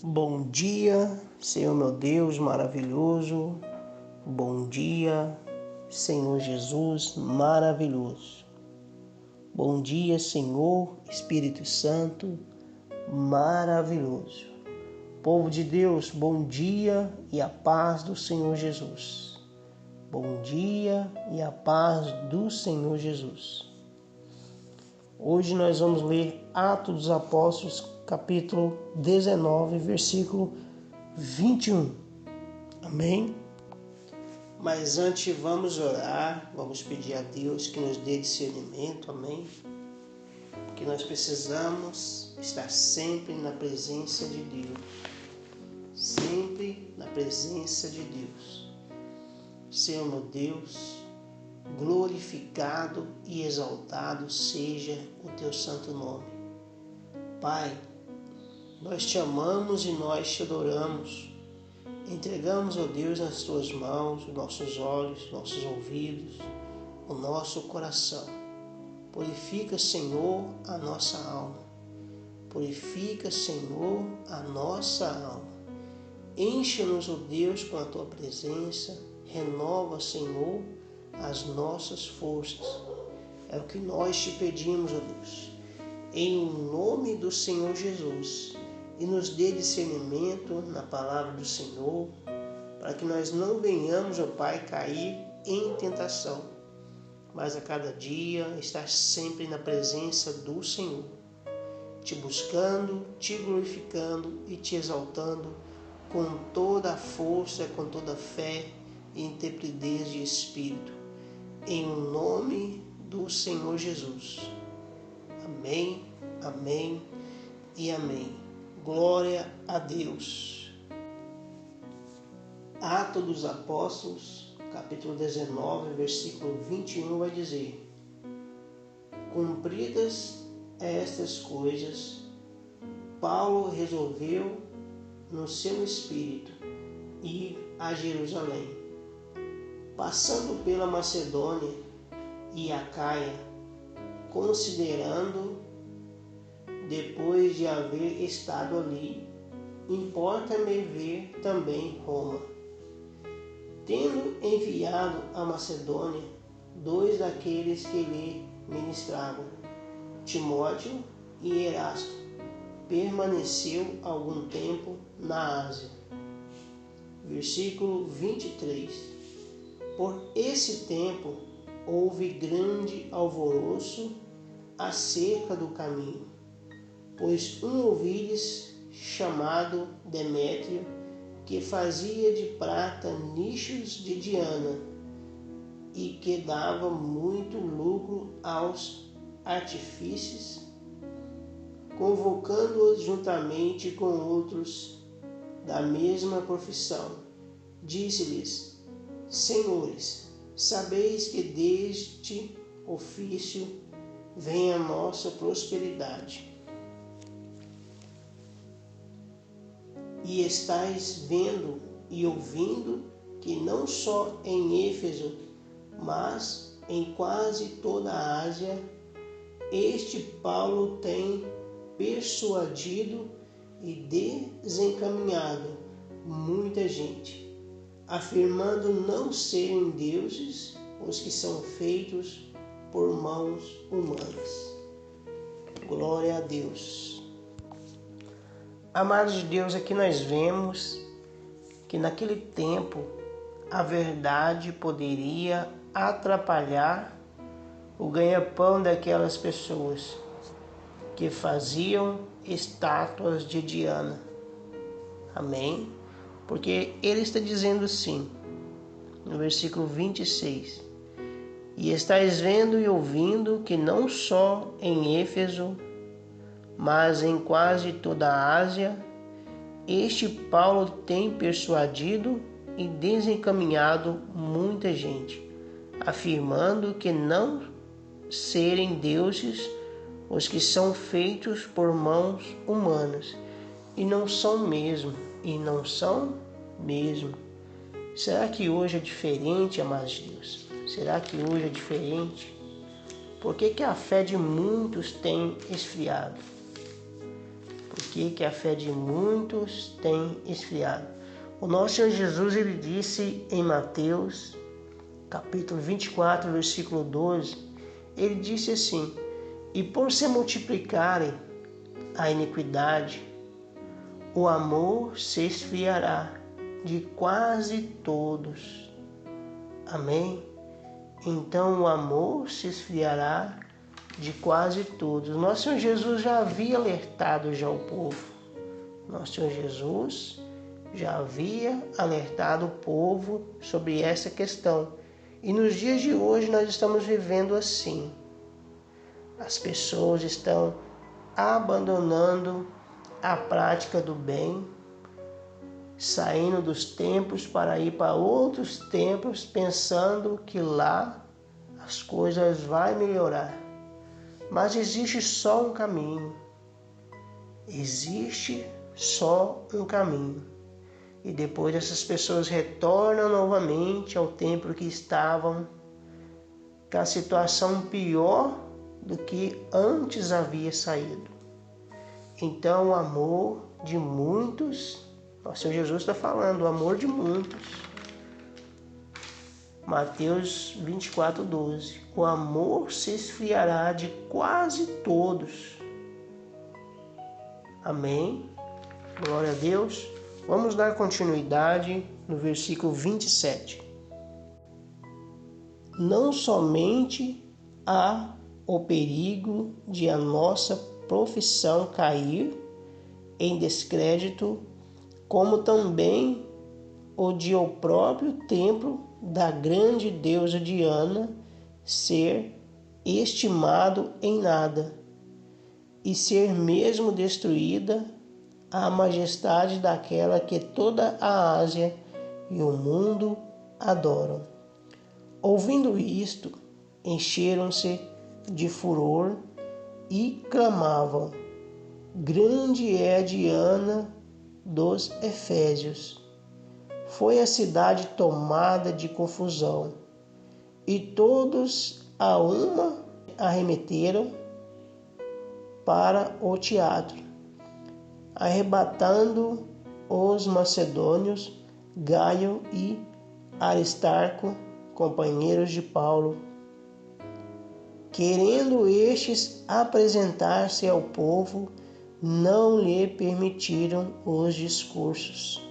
Bom dia, Senhor meu Deus maravilhoso. Bom dia, Senhor Jesus maravilhoso. Bom dia, Senhor Espírito Santo maravilhoso. Povo de Deus, bom dia e a paz do Senhor Jesus. Bom dia e a paz do Senhor Jesus. Hoje nós vamos ler Atos dos Apóstolos, capítulo 19, versículo 21. Amém? Mas antes vamos orar, vamos pedir a Deus que nos dê discernimento, amém? Porque nós precisamos estar sempre na presença de Deus. Sempre na presença de Deus. Senhor meu Deus, glorificado e exaltado seja o teu santo nome. Pai, nós te amamos e nós te adoramos. Entregamos, ó Deus, nas tuas mãos os nossos olhos, nossos ouvidos, o nosso coração. Purifica, Senhor, a nossa alma. Purifica, Senhor, a nossa alma. Enche-nos, ó Deus, com a tua presença. Renova, Senhor, as nossas forças. É o que nós te pedimos, ó Deus. Em nome do Senhor Jesus. E nos dê discernimento na palavra do Senhor, para que nós não venhamos, ó Pai, cair em tentação, mas a cada dia estar sempre na presença do Senhor, te buscando, te glorificando e te exaltando com toda a força, com toda a fé e intrepidez de espírito, em nome do Senhor Jesus. Amém, amém e amém. Glória a Deus. Atos dos Apóstolos, capítulo 19, versículo 21, vai dizer: Cumpridas estas coisas, Paulo resolveu no seu espírito ir a Jerusalém. Passando pela Macedônia e Acaia, considerando, depois de haver estado ali, importa-me ver também Roma. Tendo enviado a Macedônia 2 daqueles que lhe ministravam, Timóteo e Erasto, permaneceu algum tempo na Ásia. Versículo 23. Por esse tempo houve grande alvoroço acerca do caminho, pois um ouvi-lhes, chamado Demétrio, que fazia de prata nichos de Diana e que dava muito lucro aos artífices, convocando-os juntamente com outros da mesma profissão, disse-lhes: Senhores, sabeis que deste ofício vem a nossa prosperidade. E estáis vendo e ouvindo que não só em Éfeso, mas em quase toda a Ásia, este Paulo tem persuadido e desencaminhado muita gente, afirmando não serem deuses os que são feitos por mãos humanas. Glória a Deus. Amados de Deus, aqui nós vemos que naquele tempo a verdade poderia atrapalhar o ganha-pão daquelas pessoas que faziam estátuas de Diana. Amém? Porque ele está dizendo assim, no versículo 26, E estáis vendo e ouvindo que não só em Éfeso, mas em quase toda a Ásia, este Paulo tem persuadido e desencaminhado muita gente, afirmando que não serem deuses os que são feitos por mãos humanas, e não são mesmo. Será que hoje é diferente, amados de Deus? Será que hoje é diferente? Por que a fé de muitos tem esfriado? que a fé de muitos tem esfriado. O nosso Senhor Jesus, ele disse em Mateus, capítulo 24, versículo 12, ele disse assim: e por se multiplicarem a iniquidade, o amor se esfriará de quase todos. Amém? Então o amor se esfriará de quase todos. Nosso Senhor Jesus já havia alertado já o povo. Nosso Senhor Jesus já havia alertado o povo sobre essa questão. E nos dias de hoje nós estamos vivendo assim. As pessoas estão abandonando a prática do bem, saindo dos templos para ir para outros templos, pensando que lá as coisas vão melhorar. Mas existe só um caminho. Existe só um caminho. E depois essas pessoas retornam novamente ao templo que estavam, com a situação pior do que antes havia saído. Então o amor de muitos, nosso Senhor Jesus está falando, o amor de muitos. Mateus 24, 12. O amor se esfriará de quase todos. Amém? Glória a Deus. Vamos dar continuidade no versículo 27. Não somente há o perigo de a nossa profissão cair em descrédito, como também o de o próprio templo da grande deusa Diana ser estimado em nada e ser mesmo destruída a majestade daquela que toda a Ásia e o mundo adoram. Ouvindo isto, encheram-se de furor e clamavam: grande é a Diana dos Efésios. Foi a cidade tomada de confusão, e todos a uma arremeteram para o teatro, arrebatando os macedônios, Gaio e Aristarco, companheiros de Paulo, querendo estes apresentar-se ao povo, não lhe permitiram os discursos.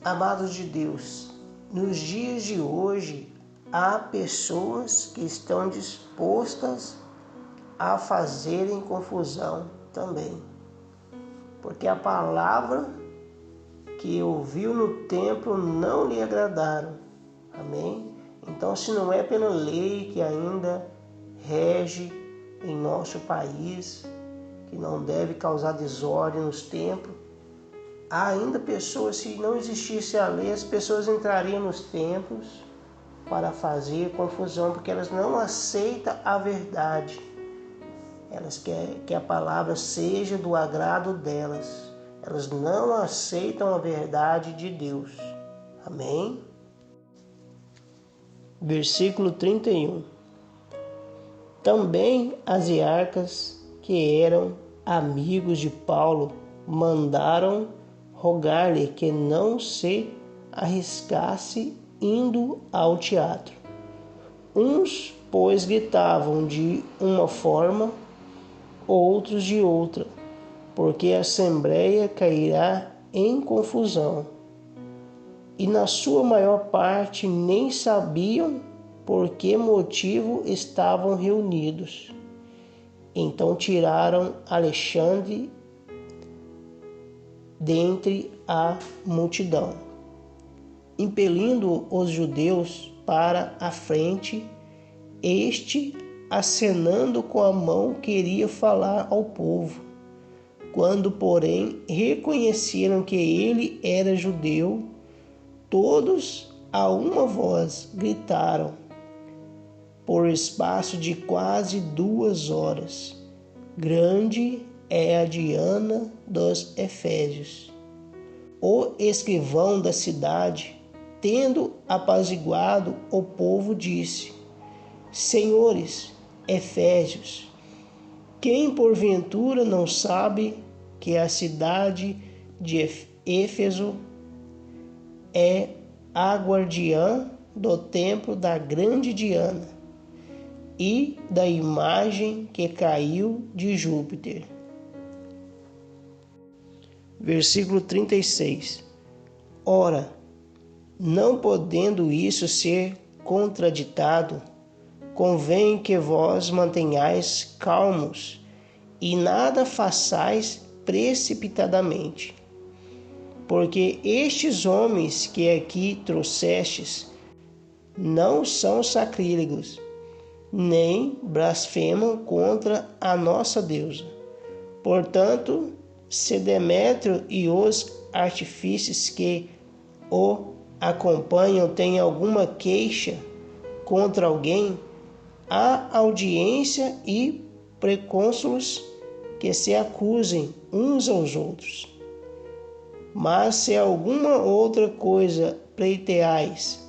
Amados de Deus, nos dias de hoje, há pessoas que estão dispostas a fazerem confusão também, porque a palavra que ouviu no templo não lhe agradaram. Amém? Então, se não é pela lei que ainda rege em nosso país, que não deve causar desordem nos templos, há ainda pessoas, se não existisse a lei, as pessoas entrariam nos templos para fazer confusão, porque elas não aceitam a verdade. Elas querem que a palavra seja do agrado delas. Elas não aceitam a verdade de Deus. Amém? Versículo 31. Também as hierarcas, que eram amigos de Paulo, mandaram rogar-lhe que não se arriscasse indo ao teatro. Uns, pois, gritavam de uma forma, outros de outra, porque a assembleia cairá em confusão. E na sua maior parte nem sabiam por que motivo estavam reunidos. Então tiraram Alexandre dentre a multidão, impelindo os judeus para a frente. Este, acenando com a mão, queria falar ao povo. Quando, porém, reconheceram que ele era judeu, todos a uma voz gritaram, por espaço de quase 2 horas: grande é a Diana dos Efésios. O escrivão da cidade, tendo apaziguado o povo, disse: Senhores Efésios, quem porventura não sabe que a cidade de Éfeso é a guardiã do templo da grande Diana e da imagem que caiu de Júpiter. Versículo 36. Ora, não podendo isso ser contraditado, convém que vós mantenhais calmos e nada façais precipitadamente. Porque estes homens que aqui trouxestes não são sacrílegos, nem blasfemam contra a nossa deusa. Portanto, se Demétrio e os artífices que o acompanham têm alguma queixa contra alguém, há audiência e precônsulos que se acusem uns aos outros. Mas se alguma outra coisa pleiteais,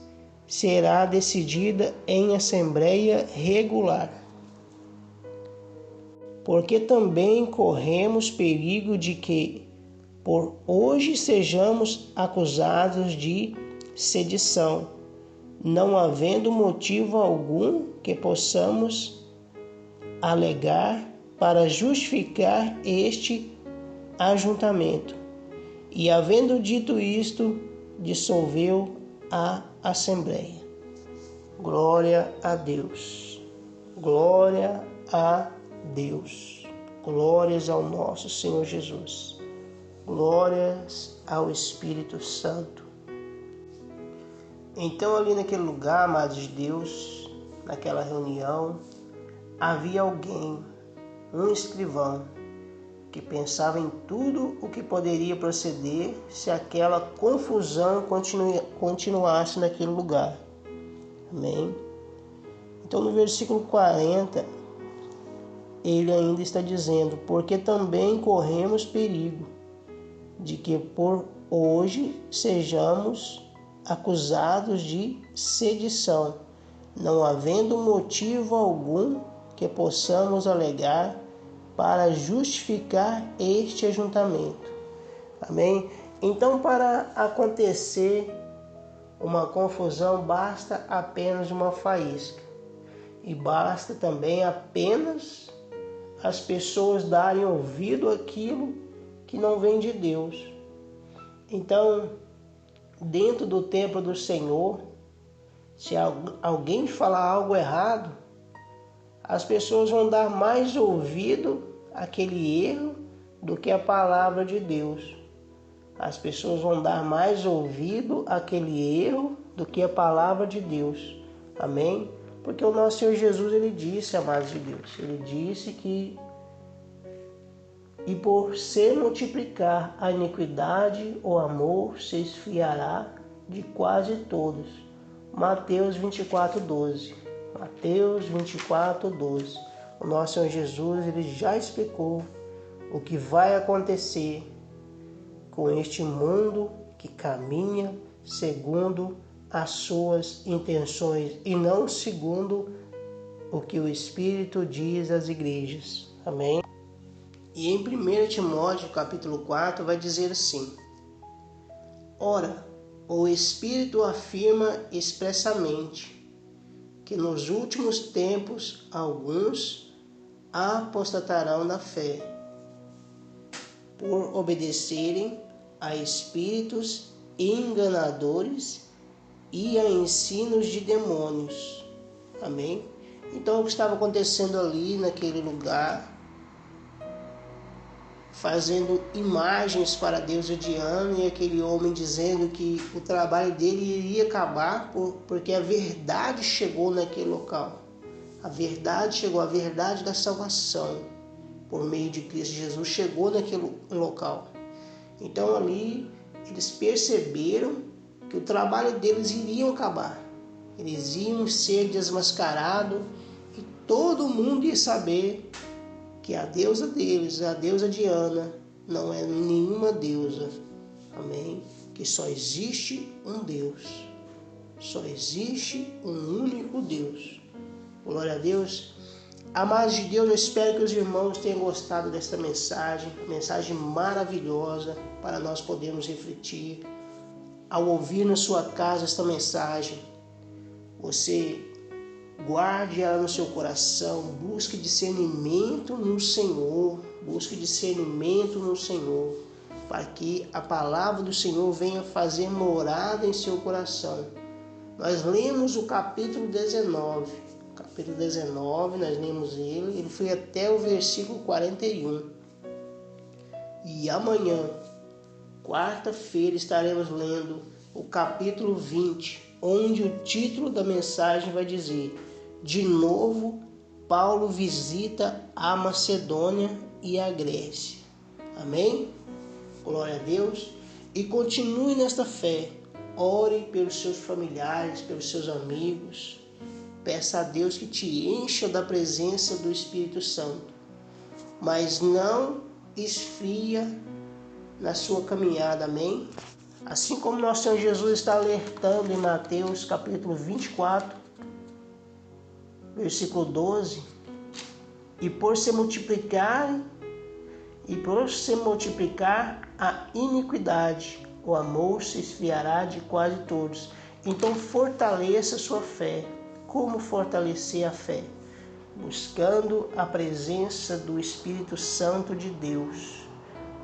será decidida em assembleia regular. Porque também corremos perigo de que, por hoje, sejamos acusados de sedição, não havendo motivo algum que possamos alegar para justificar este ajuntamento. E, havendo dito isto, dissolveu a assembleia. Glória a Deus. Glória a Deus. Glórias ao nosso Senhor Jesus. Glórias ao Espírito Santo. Então, ali naquele lugar, amados de Deus, naquela reunião, havia alguém, um escrivão, que pensava em tudo o que poderia proceder se aquela confusão continuasse naquele lugar. Amém? Então, no versículo 40, ele ainda está dizendo: porque também corremos perigo de que por hoje sejamos acusados de sedição, não havendo motivo algum que possamos alegar para justificar este ajuntamento. Amém? Então, para acontecer uma confusão, basta apenas uma faísca. E basta também apenas as pessoas darem ouvido àquilo que não vem de Deus. Então, dentro do templo do Senhor, se alguém falar algo errado, as pessoas vão dar mais ouvido àquele erro do que a palavra de Deus. As pessoas vão dar mais ouvido àquele erro do que a palavra de Deus. Amém? Porque o nosso Senhor Jesus, ele disse, amados de Deus, ele disse que e por se multiplicar a iniquidade, o amor se esfriará de quase todos. Mateus 24:12. Mateus 24:12. O nosso Senhor Jesus, ele já explicou o que vai acontecer com este mundo que caminha segundo as suas intenções e não segundo o que o Espírito diz às igrejas. Amém? E em 1 Timóteo capítulo 4 vai dizer assim: ora, o Espírito afirma expressamente que nos últimos tempos alguns apostatarão da fé, por obedecerem a espíritos enganadores e a ensinos de demônios. Amém? Então, o que estava acontecendo ali naquele lugar, fazendo imagens para a deusa Diana, e aquele homem dizendo que o trabalho dele iria acabar porque a verdade chegou naquele local. A verdade chegou, a verdade da salvação por meio de Cristo Jesus chegou naquele local. Então ali eles perceberam que o trabalho deles iria acabar. Eles iam ser desmascarados e todo mundo ia saber que a deusa deles, a deusa Diana, não é nenhuma deusa. Amém? Que só existe um Deus. Só existe um único Deus. Glória a Deus. Amados de Deus, eu espero que os irmãos tenham gostado desta mensagem maravilhosa para nós podermos refletir. Ao ouvir na sua casa esta mensagem, você guarde ela no seu coração, busque discernimento no Senhor, para que a palavra do Senhor venha fazer morada em seu coração. Nós lemos o capítulo 19, nós lemos ele foi até o versículo 41. E amanhã, quarta-feira, estaremos lendo o capítulo 20, onde o título da mensagem vai dizer: de novo, Paulo visita a Macedônia e a Grécia. Amém? Glória a Deus. E continue nesta fé. Ore pelos seus familiares, pelos seus amigos. Peça a Deus que te encha da presença do Espírito Santo. Mas não esfria na sua caminhada, amém? Assim como nosso Senhor Jesus está alertando em Mateus capítulo 24, versículo 12, e por se multiplicar a iniquidade, o amor se esfriará de quase todos. Então fortaleça sua fé. Como fortalecer a fé? Buscando a presença do Espírito Santo de Deus,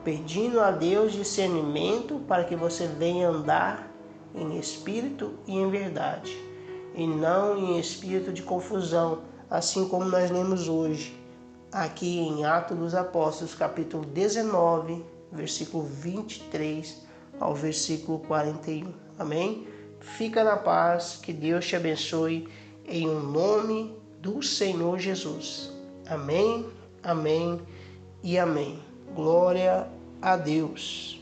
pedindo a Deus discernimento para que você venha andar em espírito e em verdade, e não em espírito de confusão, assim como nós lemos hoje, aqui em Atos dos Apóstolos, capítulo 19, versículo 23 ao versículo 41. Amém? Fica na paz, que Deus te abençoe, em nome do Senhor Jesus. Amém, amém e amém. Glória a Deus.